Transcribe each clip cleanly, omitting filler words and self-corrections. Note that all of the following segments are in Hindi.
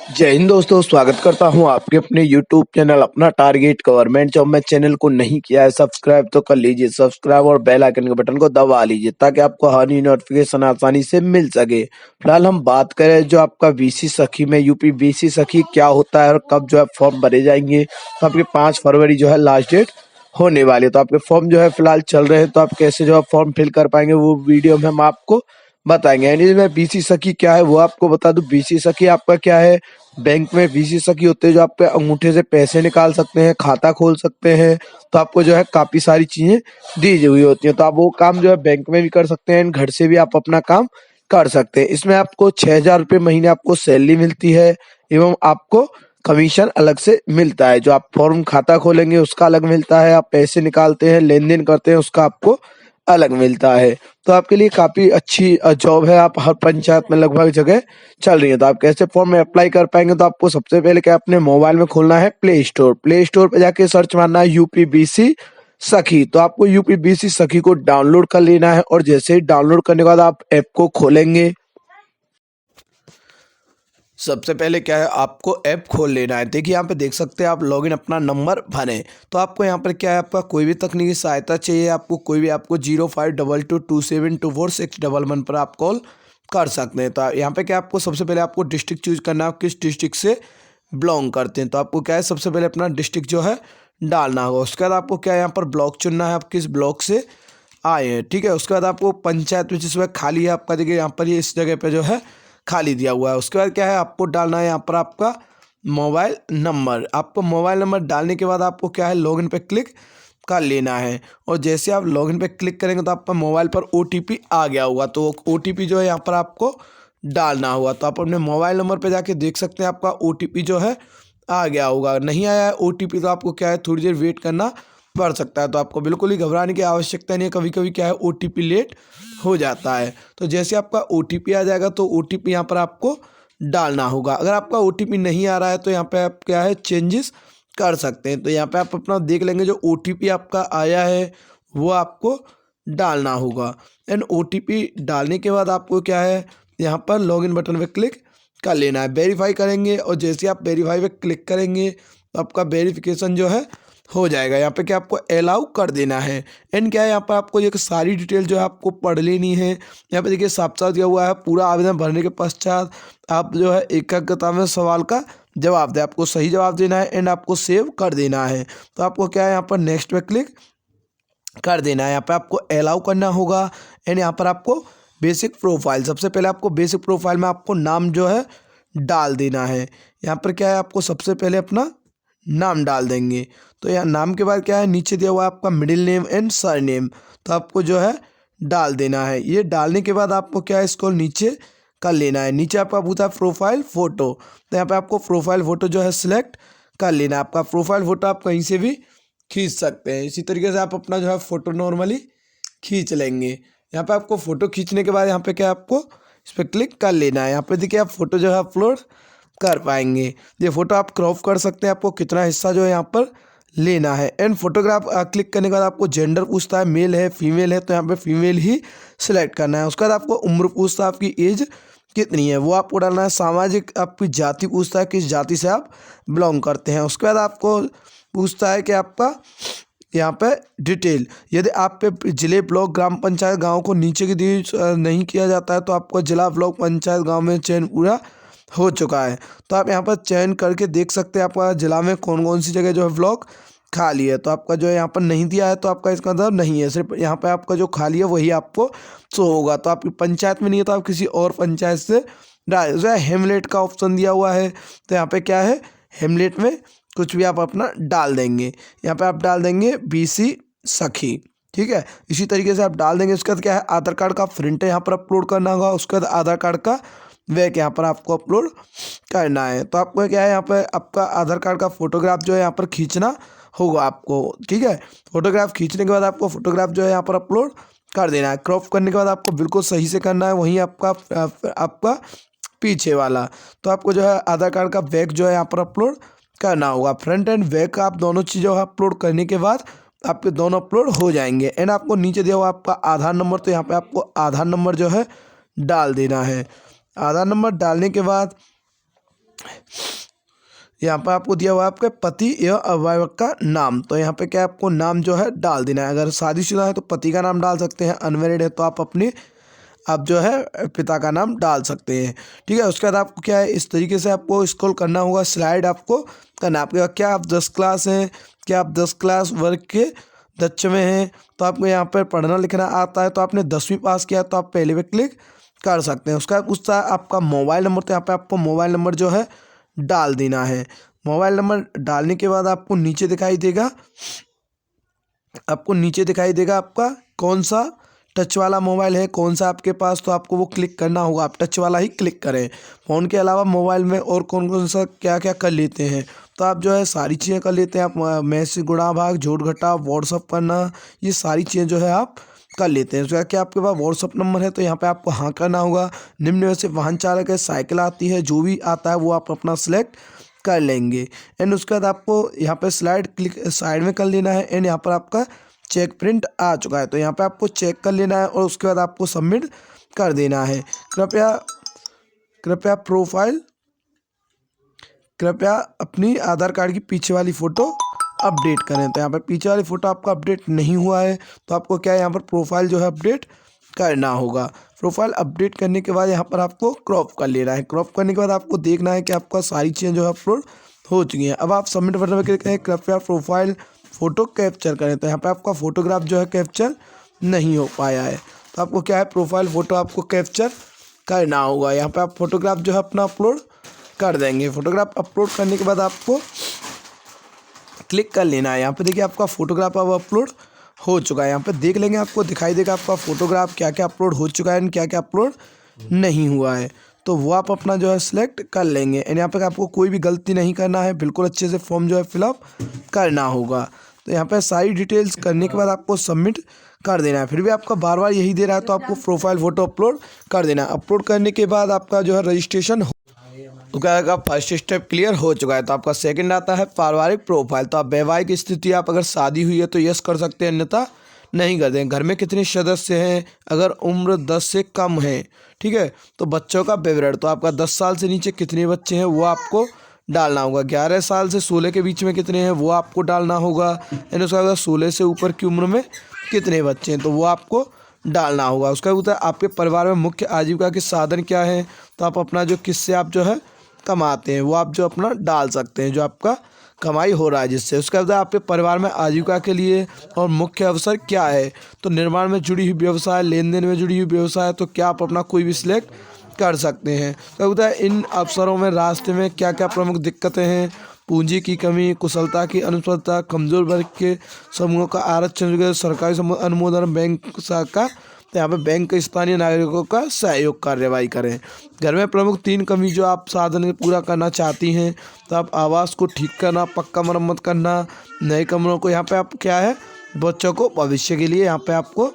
जय हिंद दोस्तों, स्वागत करता हूं आपके अपने YouTube चैनल अपना टारगेट गवर्नमेंट जॉब में। चैनल को नहीं किया है सब्सक्राइब तो कर लीजिए सब्सक्राइब और बेल आइकन के बटन को दबा लीजिए ताकि आपको हर नई नोटिफिकेशन आसानी से मिल सके। फिलहाल हम बात करें जो आपका बीसी सखी में यूपी बीसी सखी क्या होता है और कब जो है फॉर्म भरे जाएंगे। तो आपके 5 फरवरी जो है लास्ट डेट होने वाली है। तो आपके फॉर्म जो है फिलहाल चल रहे हैं, तो आप कैसे जो है फॉर्म फिल कर पाएंगे वो वीडियो में हम आपको बताएंगे। यानी मैं बीसी सखी क्या है वो आपको बता दूं। बीसी सखी आपका क्या है, बैंक में बीसी सखी होते हैं जो आपके अंगूठे से पैसे निकाल सकते हैं, खाता खोल सकते हैं। तो आपको जो है काफी सारी चीजें दी हुई होती हैं, तो आप वो काम जो है बैंक में भी कर सकते हैं, घर से भी आप अपना काम कर सकते हैं। इसमें आपको 6,000 रुपये महीने आपको सैलरी मिलती है एवं आपको कमीशन अलग से मिलता है। जो आप फॉर्म खाता खोलेंगे उसका अलग मिलता है, आप पैसे निकालते हैं लेन देन करते हैं उसका आपको अलग मिलता है। तो आपके लिए काफी अच्छी जॉब है, आप हर पंचायत में लगभग जगह चल रही है। तो आप कैसे फॉर्म में अप्लाई कर पाएंगे, तो आपको सबसे पहले क्या अपने मोबाइल में खोलना है प्ले स्टोर पे जाके सर्च मारना है यूपीबीसी सखी। तो आपको यूपीबीसी सखी को डाउनलोड कर लेना है और जैसे ही डाउनलोड करने के बाद आप ऐप को खोलेंगे। सबसे पहले क्या है, आपको ऐप खोल लेना है। देखिए यहाँ पे देख सकते हैं आप लॉगिन अपना नंबर भरें। तो आपको यहाँ पर क्या है, आपका कोई भी तकनीकी सहायता चाहिए आपको कोई भी, आपको 052227246111 पर आप कॉल कर सकते हैं। तो यहाँ पे क्या आपको सबसे पहले आपको डिस्ट्रिक्ट चूज करना है, आप किस डिस्ट्रिक्ट से बिलोंग करते हैं। तो आपको क्या है सबसे पहले अपना डिस्ट्रिक्ट जो है डालना होगा। उसके बाद आपको क्या है यहाँ पर ब्लॉक चुनना है, आप किस ब्लॉक से आए हैं। ठीक है, उसके बाद आपको पंचायत में जिसमें खाली है आपका, देखिए यहाँ पर ये इस जगह पे जो है खाली दिया हुआ है। उसके बाद क्या है आपको डालना है यहाँ पर आपका मोबाइल नंबर। आपको मोबाइल नंबर डालने के बाद आपको क्या है लॉगिन पे क्लिक कर लेना है। और जैसे आप लॉगिन पे क्लिक करेंगे तो आपका मोबाइल पर ओटीपी आ गया होगा। तो ओटीपी जो है यहाँ पर आपको डालना होगा। तो आप अपने मोबाइल नंबर पे जाके देख सकते हैं आपका ओटीपी जो है आ गया होगा। नहीं आया है ओटीपी तो आपको क्या है थोड़ी देर वेट करना पड़ सकता है। तो आपको बिल्कुल ही घबराने की आवश्यकता नहीं है, कभी कभी क्या है ओटीपी लेट हो जाता है। तो जैसे आपका ओटीपी आ जाएगा तो ओटीपी यहाँ पर आपको डालना होगा। अगर आपका ओटीपी नहीं आ रहा है तो यहाँ पे आप क्या है चेंजेस कर सकते हैं। तो यहाँ पे आप अपना देख लेंगे, जो ओटीपी आपका आया है वो आपको डालना होगा। एंड ओटीपी डालने के बाद आपको क्या है यहाँ पर लॉगिन बटन पे क्लिक कर लेना है, वेरीफाई करेंगे। और जैसे आप वेरीफाई पे क्लिक करेंगे तो आपका वेरिफिकेशन जो है हो जाएगा। यहाँ पे क्या आपको अलाउ कर देना है। एंड क्या है यहाँ पर आपको ये सारी डिटेल जो है आपको पढ़ लेनी है। यहाँ पे देखिए साफ साफ दिया हुआ है, पूरा आवेदन भरने के पश्चात आप जो है एकाग्रता में सवाल का जवाब दें, आपको सही जवाब देना है एंड आपको सेव कर देना है। तो आपको क्या है यहाँ पर नेक्स्ट पे क्लिक कर देना है, यहाँ पे आपको अलाउ करना होगा। एंड यहाँ पर आपको बेसिक प्रोफाइल, सबसे पहले आपको बेसिक प्रोफाइल में आपको नाम जो है डाल देना है। यहाँ पर क्या है आपको सबसे पहले अपना नाम डाल देंगे। तो यहाँ नाम के बाद क्या है नीचे दिया हुआ है आपका middle name and sir name, तो आपको जो है डाल देना है। ये डालने के बाद आपको क्या है इसको नीचे कर लेना है। नीचे आपका पूछा है प्रोफाइल फ़ोटो, तो यहाँ पे आपको प्रोफाइल फ़ोटो जो है सिलेक्ट कर लेना है। आपका प्रोफाइल फ़ोटो आप कहीं से भी खींच सकते हैं। इसी तरीके से आप अपना जो है फ़ोटो नॉर्मली खींच लेंगे। यहाँ पे आपको फ़ोटो खींचने के बाद यहाँ पे क्या आपको इस पर क्लिक कर लेना है। यहाँ पे देखिए आप फ़ोटो जो है अपलोड कर पाएंगे। ये फ़ोटो आप क्रॉप कर सकते हैं, आपको कितना हिस्सा जो है यहाँ पर लेना है। एंड फोटोग्राफ क्लिक करने के बाद आपको जेंडर पूछता है, मेल है फीमेल है, तो यहाँ पे फीमेल ही सिलेक्ट करना है। उसके बाद आपको उम्र पूछता है, आपकी एज कितनी है वो आपको डालना है। सामाजिक आपकी जाति पूछता है, किस जाति से आप बिलोंग करते हैं। उसके बाद आपको पूछता है कि आपका यहाँ पे डिटेल, यदि आप पे जिले ब्लॉक ग्राम पंचायत गांव को नीचे की दी नहीं किया जाता है तो आपको जिला ब्लॉक पंचायत गांव में चयन पूरा हो चुका है। तो आप यहाँ पर चयन करके देख सकते हैं आपका जिला में कौन कौन सी जगह जो है ब्लॉक खाली है। तो आपका जो है यहाँ पर नहीं दिया है तो आपका इसका मतलब नहीं है, सिर्फ यहाँ पर आपका जो खाली है वही आपको शो होगा। तो आपकी पंचायत में नहीं है तो आप किसी और पंचायत से डाल। जो है हेमलेट का ऑप्शन दिया हुआ है, तो यहाँ पे क्या है हेमलेट में कुछ भी आप अपना डाल देंगे। यहाँ पे आप डाल देंगे बीसी सखी, ठीक है। इसी तरीके से आप डाल देंगे। उसके बाद क्या है आधार कार्ड का प्रिंट यहाँ पर अपलोड करना होगा। उसके बाद आधार कार्ड का वैक यहाँ पर आपको अपलोड करना है। तो आपको क्या है यहाँ पर आपका आधार कार्ड का फोटोग्राफ जो है यहाँ पर खींचना होगा आपको, ठीक है। फोटोग्राफ खींचने के बाद आपको फोटोग्राफ जो है यहाँ पर अपलोड कर देना है। क्रॉप करने के बाद आपको बिल्कुल सही से करना है, वहीं आपका पीछे वाला। तो आपको जो है आधार कार्ड का बैक जो है यहाँ पर अपलोड करना होगा। फ्रंट एंड बैक आप दोनों चीज़ों अपलोड करने के बाद आपके दोनों अपलोड हो जाएंगे। एंड आपको नीचे दिया हुआ आपका आधार नंबर, तो यहाँ पे आपको आधार नंबर जो है डाल देना है। आधार नंबर डालने के बाद यहाँ पर आपको दिया हुआ है आपके पति या अभिभावक का नाम। तो यहाँ पे क्या आपको नाम जो है डाल देना है। अगर शादीशुदा है तो पति का नाम डाल सकते हैं, अनमैरिड है तो आप जो है पिता का नाम डाल सकते हैं। ठीक है, उसके बाद आपको क्या है, इस तरीके से आपको स्क्रॉल करना होगा, स्लाइड आपको करना है। आपके क्या आप 10 क्लास हैं, क्या आप 10 क्लास वर्ग के दक्ष में हैं, तो आपको यहाँ पर पढ़ना लिखना आता है, तो आपने 10वीं पास किया तो आप पहले पे क्लिक कर सकते हैं। उसका पूछता है आपका मोबाइल नंबर, तो यहाँ पे आपको मोबाइल नंबर जो है डाल देना है। मोबाइल नंबर डालने के बाद आपको नीचे दिखाई देगा आपका कौन सा टच वाला मोबाइल है, कौन सा आपके पास, तो आपको वो क्लिक करना होगा। आप टच वाला ही क्लिक करें। फ़ोन के अलावा मोबाइल में और कौन कौन सा क्या क्या कर लेते हैं, तो आप जो है सारी चीज़ें कर लेते हैं। आप मैसेज, गुणा भाग, जोड़ घटाव, व्हाट्सअप करना, ये सारी चीज़ें जो है आप कर लेते हैं। उसके बाद क्या आपके पास व्हाट्सअप नंबर है, तो यहाँ पे आपको हाँ करना होगा। निम्न में से वाहन चालक है, साइकिल आती है, जो भी आता है वो आप अपना सेलेक्ट कर लेंगे। एंड उसके बाद आपको यहाँ पे साइड में कर लेना है। एंड यहाँ पर आपका चेक प्रिंट आ चुका है, तो यहाँ पे आपको चेक कर लेना है और उसके बाद आपको सबमिट कर देना है। कृपया अपनी आधार कार्ड की पीछे वाली फ़ोटो अपडेट करें। तो यहाँ पर पीछे वाली फ़ोटो आपका अपडेट नहीं हुआ है, तो आपको क्या है यहाँ पर प्रोफाइल जो है अपडेट करना होगा। प्रोफाइल अपडेट करने के बाद यहाँ पर आपको क्रॉप कर लेना है। क्रॉप करने के बाद आपको देखना है कि आपका सारी चीज़ें जो है अपलोड हो चुकी हैं। अब आप सबमिट बटन पर क्लिक करें, कृपया प्रोफाइल फ़ोटो कैप्चर करें। तो यहाँ पर आपका फ़ोटोग्राफ जो है कैप्चर नहीं हो पाया है, तो आपको क्या है प्रोफाइल फ़ोटो आपको कैप्चर करना होगा। यहाँ पर आप फोटोग्राफ जो है अपना अपलोड कर देंगे। फोटोग्राफ अपलोड करने के बाद आपको क्लिक कर लेना है। यहाँ पे देखिए आपका फोटोग्राफ अब अपलोड हो चुका है। यहाँ पे देख लेंगे, आपको दिखाई देगा आपका फोटोग्राफ क्या क्या अपलोड हो चुका है, क्या क्या अपलोड नहीं हुआ है, तो वो आप अपना जो है सिलेक्ट कर लेंगे। एंड यहाँ पे आपको कोई भी गलती नहीं करना है, बिल्कुल अच्छे से फॉर्म जो है फिलअप करना होगा। तो यहाँ पे सारी डिटेल्स करने के बाद आपको सबमिट कर देना है। फिर भी आपका बार बार यही दे रहा है, तो आपको प्रोफाइल फ़ोटो अपलोड कर देना है। अपलोड करने के बाद आपका जो है रजिस्ट्रेशन तो क्या है, फर्स्ट स्टेप क्लियर हो चुका है। तो आपका सेकंड आता है पारिवारिक प्रोफाइल। तो आप वैवाहिक स्थिति, आप अगर शादी हुई है तो यस कर सकते हैं, अन्यथा नहीं कर दें। घर में कितने सदस्य हैं, अगर उम्र 10 से कम है, ठीक है, तो बच्चों का विवरण, तो आपका 10 साल से नीचे कितने बच्चे हैं वो आपको डालना होगा। 11 साल से 16 के बीच में कितने हैं वो आपको डालना होगा। यानी उसका अगर 16 से ऊपर की उम्र में कितने बच्चे हैं तो वो आपको डालना होगा। उसका होता है आपके परिवार में मुख्य आजीविका के साधन क्या है, तो आप अपना जो किससे आप जो है कमाते हैं वो आप जो अपना डाल सकते हैं, जो आपका कमाई हो रहा है जिससे। उसके बाद आपके परिवार में आजीविका के लिए और मुख्य अवसर क्या है, तो निर्माण में जुड़ी हुई व्यवसाय, लेन देन में जुड़ी हुई व्यवसाय, तो क्या आप अपना कोई भी सिलेक्ट कर सकते हैं। तो होता है इन अवसरों में रास्ते में क्या क्या प्रमुख दिक्कतें हैं, पूंजी की कमी, कुशलता की अनुपलब्धता, कमजोर वर्ग के समूहों का आरक्षण, सरकारी अनुमोदन, बैंक शाखा, तो यहाँ पे बैंक स्थानीय नागरिकों का सहयोग कार्यवाही करें। घर में प्रमुख 3 कमी जो आप साधन पूरा करना चाहती हैं, तो आप आवास को ठीक करना, पक्का मरम्मत करना, नए कमरों को, यहाँ पे आप क्या है बच्चों को भविष्य के लिए यहाँ पे आपको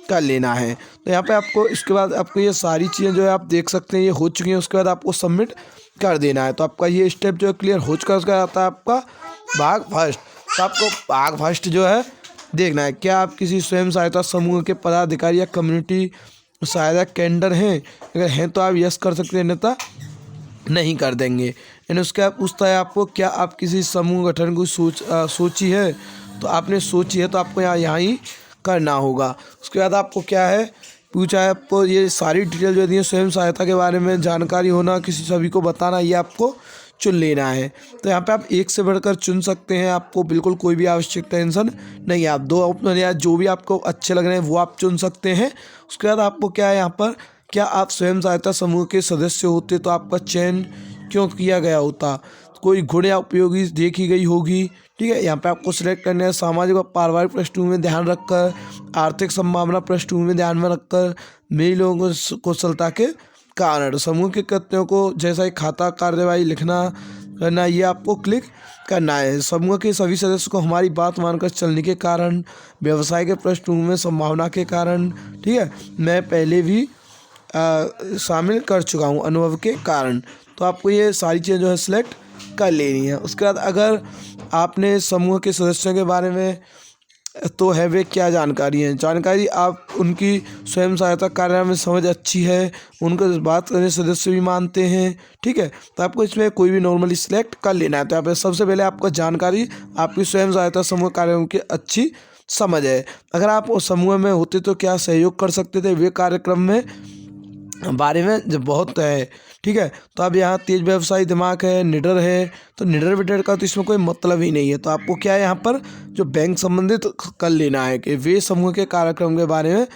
कर लेना है। तो यहाँ पे आपको इसके बाद आपको ये सारी चीज़ें जो है आप देख सकते हैं ये हो चुकी हैं। उसके बाद आपको सबमिट कर देना है। तो आपका ये स्टेप जो है क्लियर हो चुका है। उसका आता है आपका भाग फर्स्ट। तो आपको भाग फर्स्ट जो है देखना है, क्या आप किसी स्वयं सहायता समूह के पदाधिकारी या कम्युनिटी सहायता केंद्र हैं, अगर हैं तो आप यस कर सकते हैं, अन्यथा नहीं कर देंगे। यानी उसके बाद पूछता है आपको क्या आप किसी समूह गठन को सोची है, तो आपने सोची है तो आपको यहाँ ही करना होगा। उसके बाद आपको क्या है पूछा है, आपको ये सारी डिटेल जो दी है स्वयं सहायता के बारे में जानकारी होना, किसी सभी को बताना, ये आपको चुन लेना है। तो यहाँ पे आप एक से बढ़कर चुन सकते हैं, आपको बिल्कुल कोई भी आवश्यक टेंशन नहीं है। आप 2 ऑप्शन या जो भी आपको अच्छे लग रहे हैं वो आप चुन सकते हैं। उसके बाद आपको क्या है यहाँ पर, क्या आप स्वयं सहायता समूह के सदस्य होते तो आपका चयन क्यों किया गया होता, कोई गुण या उपयोगी देखी गई होगी, ठीक है। यहाँ पे आपको सिलेक्ट करना है सामाजिक और पारिवारिक पृष्ठभूमि में ध्यान रखकर, आर्थिक संभावना पृष्ठभूमि में ध्यान में रखकर, मेरी लोगों को कुशलता के कारण, समूह के कृत्यों को जैसा ही खाता कार्यवाही लिखना करना, ये आपको क्लिक करना है। समूह के सभी सदस्यों को हमारी बात मानकर चलने के कारण, व्यवसाय के पृष्ठभूमि में संभावना के कारण, ठीक है, मैं पहले भी शामिल कर चुका हूँ अनुभव के कारण। तो आपको ये सारी चीज़ें जो है सिलेक्ट कर लेनी है। उसके बाद अगर आपने समूह के सदस्यों के बारे में तो है वे क्या जानकारी है? जानकारी आप उनकी स्वयं सहायता कार्य में समझ अच्छी है, उनको बात करने सदस्य भी मानते हैं, ठीक है। तो आपको इसमें कोई भी नॉर्मली सिलेक्ट कर लेना है। तो यहाँ पे सबसे पहले आपको जानकारी आपकी स्वयं सहायता समूह कार्यों की अच्छी समझ है। अगर आप उस समूह में होते तो क्या सहयोग कर सकते थे, वे कार्यक्रम में बारे में जब बहुत है, ठीक है। तो अब यहाँ तेज व्यवसायी दिमाग है, निडर है, तो निडर विडर का तो इसमें कोई मतलब ही नहीं है। तो आपको क्या है यहाँ पर जो बैंक संबंधित कर लेना है कि वे समूह के कार्यक्रम के बारे में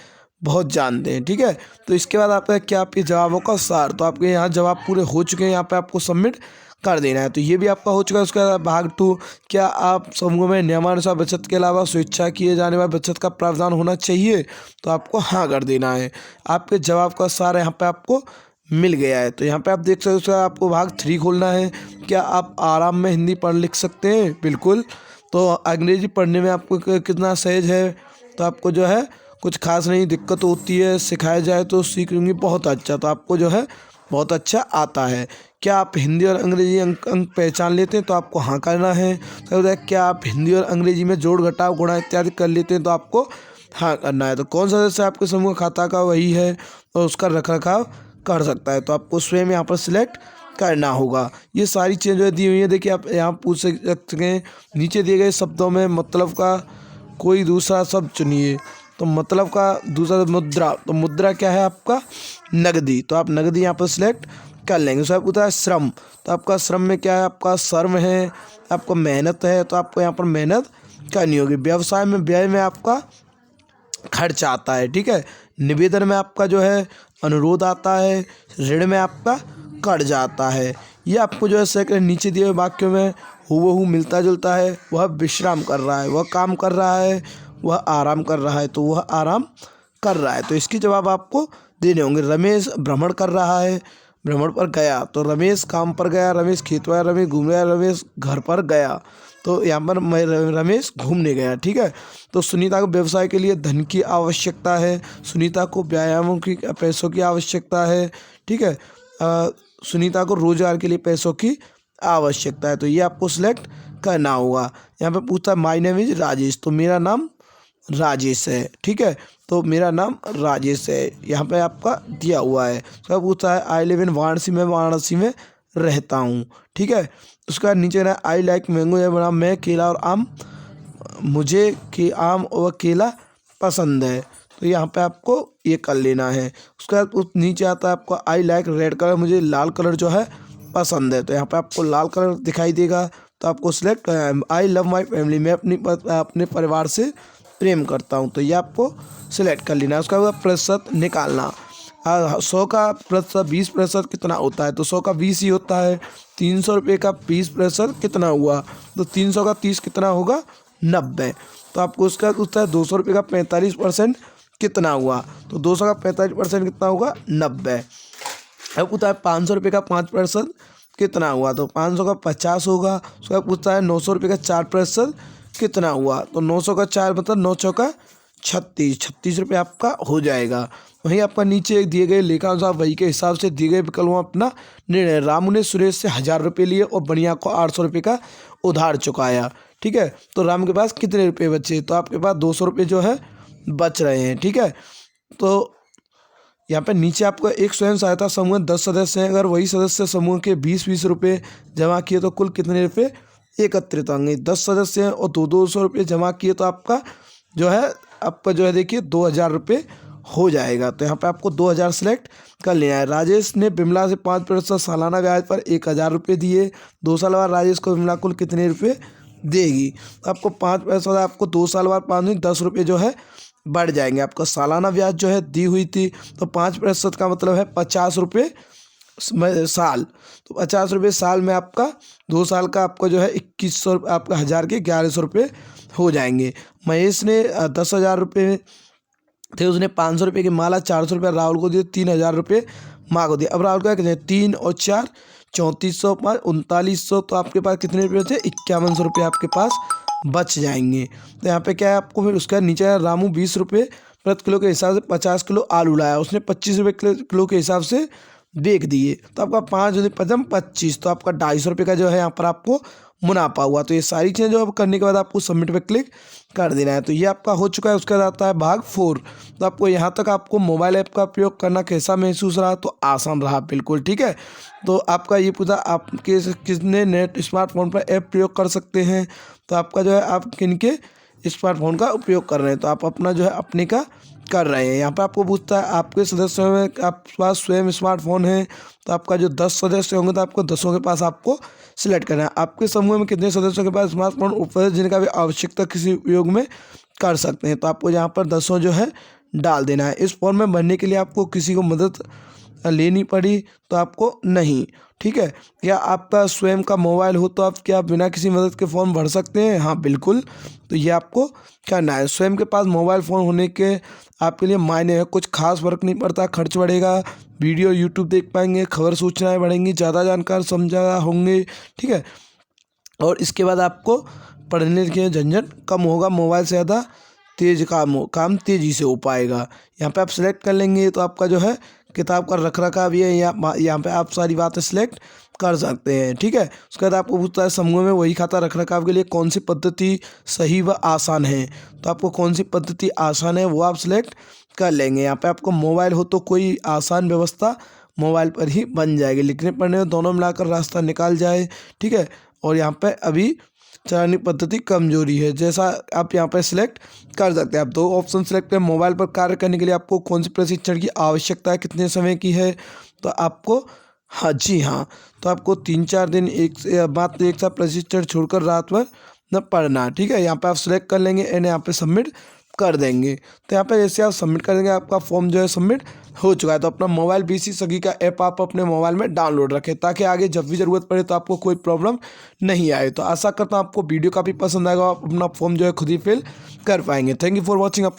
बहुत जानते हैं, ठीक है। तो इसके बाद आपका क्या आपके जवाबों का सार, तो आपके यहाँ जवाब पूरे हो चुके हैं, यहाँ पे आपको सबमिट कर देना है। तो ये भी आपका हो चुका है। उसके बाद भाग 2, क्या आप समूह में नियमानुसार बचत के अलावा स्वेच्छा किए जाने वाली बचत का प्रावधान होना चाहिए, तो आपको हाँ कर देना है। आपके जवाब का सार यहाँ पे आपको मिल गया है। तो यहाँ पे आप देख सकते हो। उसके बाद आपको भाग 3 खोलना है, क्या आप आराम में हिंदी पढ़ लिख सकते हैं? बिल्कुल। तो अंग्रेजी पढ़ने में आपको कितना सहज है, तो आपको जो है कुछ खास नहीं दिक्कत होती है, सिखाया जाए तो सीख लूँगी बहुत अच्छा। तो आपको जो है बहुत अच्छा आता है। क्या आप हिंदी और अंग्रेजी अंक पहचान लेते हैं, तो आपको हाँ करना है। तो क्या आप हिंदी और अंग्रेजी में जोड़ घटाव गुणा इत्यादि कर लेते हैं, तो आपको हाँ करना है। तो कौन सा सदस्य आपके समूह खाता का वही है और उसका रखरखाव कर सकता है, तो आपको स्वयं यहाँ पर सिलेक्ट करना होगा। ये सारी चीज़ें दी हुई है। देखिए आप यहाँ पूछ सकते हैं, नीचे दिए गए शब्दों में मतलब का कोई दूसरा शब्द चुनिए। तो मतलब का दूसरा मुद्रा, तो मुद्रा क्या है आपका? नगदी। तो आप नगदी यहाँ पर सिलेक्ट कर लेंगे। उसके बाद पूछा है श्रम, तो आपका श्रम में क्या है? आपका श्रम है, आपको मेहनत है, तो आपको यहाँ पर मेहनत करनी होगी। व्यवसाय में व्यय में आपका खर्च आता है, ठीक है। निवेदन में आपका जो है अनुरोध आता है। ऋण में आपका कर्ज आता है। ये आपको जो है सेकंड नीचे दिए हुए वाक्यों में हूबहू मिलता जुलता है। वह विश्राम कर रहा है, वह काम कर रहा है, वह आराम कर रहा है, तो वह आराम कर रहा है। तो इसके जवाब आपको देने होंगे। रमेश भ्रमण कर रहा है, भ्रमण पर गया, तो रमेश काम पर गया, रमेश खेत पर गया, रमेश घूम गया, रमेश घर पर गया, तो यहाँ पर रमेश घूमने गया, ठीक है। तो सुनीता को व्यवसाय के लिए धन की आवश्यकता है, सुनीता को व्यायामों की पैसों की आवश्यकता है, ठीक है। सुनीता को रोजगार के लिए पैसों की आवश्यकता है। तो ये आपको सिलेक्ट करना होगा। यहाँ पे पूछता है माय नेम इज राजेश, तो मेरा नाम राजेश है, ठीक है। तो मेरा नाम राजेश है, यहाँ पे आपका दिया हुआ है। उसका पूछता है आई लिव इन वाराणसी, मैं वाराणसी में रहता हूँ, ठीक है। उसका नीचे ना आई लाइक मैंगो, है बना मैं केला और आम, मुझे कि आम और केला पसंद है, तो यहाँ पे आपको ये कर लेना है। उसके बाद नीचे आता है आपको आई लाइक रेड कलर, मुझे लाल कलर जो है पसंद है, तो यहाँ पे आपको लाल कलर दिखाई देगा, तो आपको select I love my family, मैं अपने परिवार से प्रेम करता हूँ, तो ये आपको सिलेक्ट कर लेना है। उसका बाद प्रतिशत निकालना, 100 का प्रतिशत 20% कितना होता है, तो 100 का 20 ही होता है। 300 रुपये का 20% कितना हुआ, तो 300 का 30 कितना होगा? 90। तो आपको उसका पूछता है 200 रुपये का 45% कितना हुआ, तो 200 का 45% कितना होगा? 90। अब पूछता है 500 रुपये का 5% कितना हुआ, तो 500 का 50 होगा। उसके बाद पूछता है 900 रुपये का 4% कितना हुआ, तो 900 का 4 मतलब 9 चौका 36 रुपये आपका हो जाएगा। वहीं आपका नीचे दिए गए लेखानुसार वही के हिसाब से दिए गए विकल्पों में अपना निर्णय। रामू ने सुरेश से 1000 रुपये लिए और बनिया को 800 रुपये का उधार चुकाया, ठीक है। तो राम के पास कितने रुपये बचे, तो आपके पास 200 रुपये जो है बच रहे हैं, ठीक है। तो यहाँ पे नीचे आपको एक स्वयं सहायता समूह 10 सदस्य हैं, अगर वही सदस्य समूह के 20-20 रुपये जमा किए तो कुल कितने रुपये एकत्रित होंगे? 10 सदस्य हैं और 200 रुपये जमा किए तो आपका जो है देखिए 2000 रुपये हो जाएगा। तो यहाँ पे आपको 2000 सेलेक्ट कर लेना है। राजेश ने बिमला से 5% सालाना ब्याज पर 1000 रुपये दिए। 2 साल बाद राजेश को बिमला कुल कितने रुपये देगी? आपको 5% आपको 2 साल बाद 10 रुपये जो है बढ़ जाएंगे। आपका सालाना ब्याज जो है दी हुई थी, तो 5% का मतलब है 50 रुपये साल, तो 50 रुपये साल में आपका 2 साल का आपको जो है 2100 आपका 1000 के 1100 रुपये हो जाएंगे। महेश ने 10,000 रुपये थे, उसने 500 रुपये की माला 400 रुपये राहुल को दिए, 3000 रुपये माँ को दिए। अब राहुल का कितने 3 और 4 3400 5 3900, तो आपके पास कितने रुपये थे 5100 रुपये आपके पास बच जाएंगे। तो यहाँ पे क्या है आपको फिर उसका नीचे है रामू 20 रुपये प्रति किलो के हिसाब से 50 किलो आलू लाया, उसने 25 रुपये किलो के हिसाब से देख दिए तो आपका 5 दूनी 25, तो आपका 250 रुपये का जो है यहाँ पर आपको मुनाफा हुआ। तो ये सारी चीज़ें जो आप करने के बाद आपको सबमिट पे क्लिक कर देना है। तो ये आपका हो चुका है। उसके बाद आता है भाग 4। तो आपको यहाँ तक आपको मोबाइल ऐप का प्रयोग करना कैसा महसूस रहा? तो आसान रहा बिल्कुल, ठीक है। तो आपका ये पूछा आप किसने नेट स्मार्टफोन पर ऐप प्रयोग कर सकते हैं? तो आपका जो है आप किनके स्मार्टफोन का उपयोग कर रहे हैं? तो आप अपना जो है अपने का कर रहे हैं। यहाँ पर आपको पूछता है आपके सदस्यों में आपके पास स्वयं स्मार्टफोन है? तो आपका जो 10 सदस्य होंगे तो आपको 10 के पास आपको सिलेक्ट करना है। आपके समूह में कितने सदस्यों के पास स्मार्टफोन उपलब्ध है जिनका भी आवश्यकता किसी उपयोग में कर सकते हैं? तो आपको यहाँ पर 10 जो है डाल देना है। इस फॉर्म में भरने के लिए आपको किसी को मदद लेनी पड़ी? तो आपको नहीं, ठीक है। या आपका स्वयं का मोबाइल हो तो आप क्या बिना किसी मदद के फॉर्म भर सकते हैं? हाँ बिल्कुल। तो ये आपको करना है। स्वयं के पास मोबाइल फ़ोन होने के आपके लिए मायने है, कुछ खास फर्क नहीं पड़ता। खर्च बढ़ेगा, वीडियो यूट्यूब देख पाएंगे, खबर सूचनाएं बढ़ेंगी, ज़्यादा जानकार समझा होंगे, ठीक है। और इसके बाद आपको पढ़ने के झंझट कम होगा, मोबाइल से ज़्यादा तेज काम तेज़ी से हो पाएगा। यहाँ पे आप सिलेक्ट कर लेंगे तो आपका जो है किताब का रख रखाव भी है, यहाँ पे आप सारी बातें सिलेक्ट कर सकते हैं, ठीक है। उसके बाद आपको पूछता है समूह में वही खाता रख रखाव के लिए कौन सी पद्धति सही व आसान है? तो आपको कौन सी पद्धति आसान है वो आप सिलेक्ट कर लेंगे। यहाँ पे आपको मोबाइल हो तो कोई आसान व्यवस्था मोबाइल पर ही बन जाएगी, लिखने पढ़ने में दोनों मिलाकर रास्ता निकाल जाए, ठीक है। और यहाँ पे अभी चयन पद्धति कमजोरी है, जैसा आप यहाँ पर सिलेक्ट कर सकते हैं। आप 2 ऑप्शन सिलेक्ट करें। मोबाइल पर कार्य करने के लिए आपको कौन सी प्रशिक्षण की आवश्यकता है, कितने समय की है? तो आपको हाँ जी हाँ, तो आपको 3-4 दिन मात्र एक साथ प्रशिक्षण छोड़कर रात भर न पढ़ना, ठीक है। यहाँ पे आप सिलेक्ट कर लेंगे एंड यहाँ पे सबमिट कर देंगे। तो यहाँ पे जैसे आप सबमिट कर देंगे आपका फॉर्म जो है सबमिट हो चुका है। तो अपना मोबाइल BC सगी का ऐप आप अपने मोबाइल में डाउनलोड रखें ताकि आगे जब भी ज़रूरत पड़े तो आपको कोई प्रॉब्लम नहीं आए। तो आशा करता हूँ आपको वीडियो काफ़ी पसंद आएगा, आप अपना फॉर्म जो है खुद ही फिल कर पाएंगे। Thank you for watching.